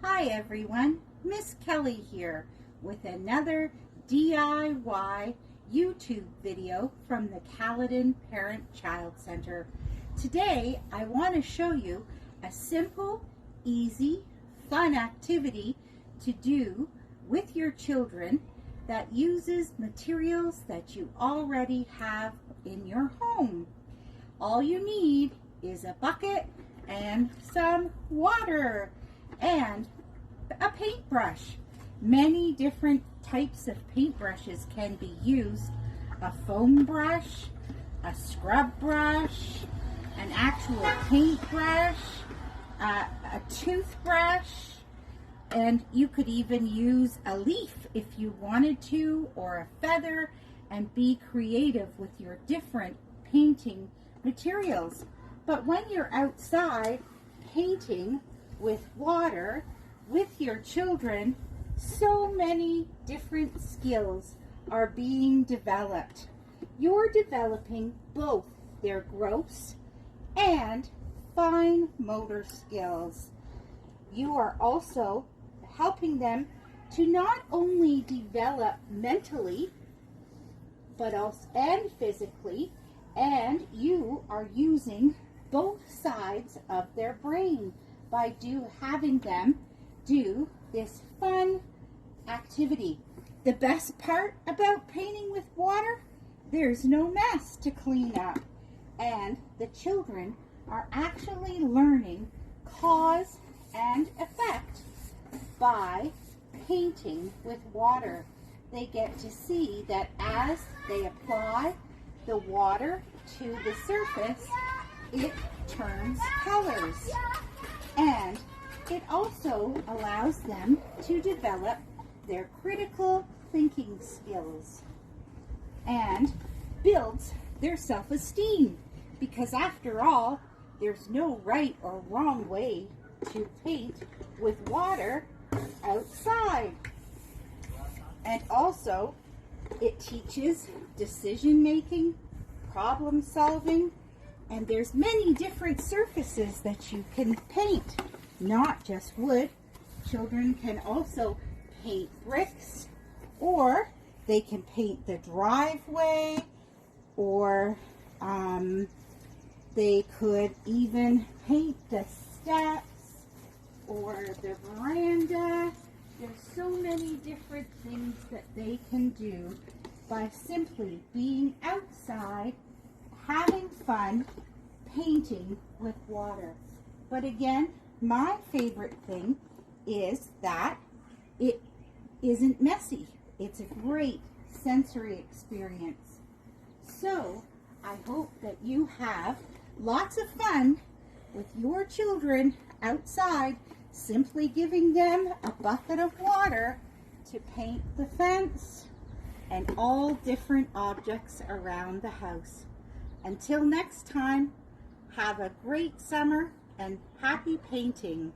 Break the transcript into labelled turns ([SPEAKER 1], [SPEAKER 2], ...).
[SPEAKER 1] Hi everyone, Miss Kelly here with another DIY YouTube video from the Caledon Parent Child Centre. Today I want to show you a simple, easy, fun activity to do with your children that uses materials that you already have in your home. All you need is a bucket and some water and a paintbrush. Many different types of paintbrushes can be used. A foam brush, a scrub brush, an actual paintbrush, a toothbrush, and you could even use a leaf if you wanted to, or a feather, and be creative with your different painting materials. But when you're outside painting with water with your children, so many different skills are being developed. You're developing both their gross and fine motor skills. You are also helping them to not only develop mentally but also and physically, and you are using both sides of their brain by having them do this fun activity. The best part about painting with water, there's no mess to clean up, and the children are actually learning cause and effect by painting with water. They get to see that as they apply the water to the surface, it turns colors, and it also allows them to develop their critical thinking skills and builds their self-esteem, because after all, there's no right or wrong way to paint with water outside. And also it teaches decision making, problem solving, and there's many different surfaces that you can paint, not just wood. Children can also paint bricks, or they can paint the driveway, or they could even paint the steps or the veranda. There's so many different things that they can do by simply being outside, having fun, painting with water. But again, my favorite thing is that it isn't messy. It's a great sensory experience. So I hope that you have lots of fun with your children outside, simply giving them a bucket of water to paint the fence and all different objects around the house. Until next time, have a great summer and happy painting.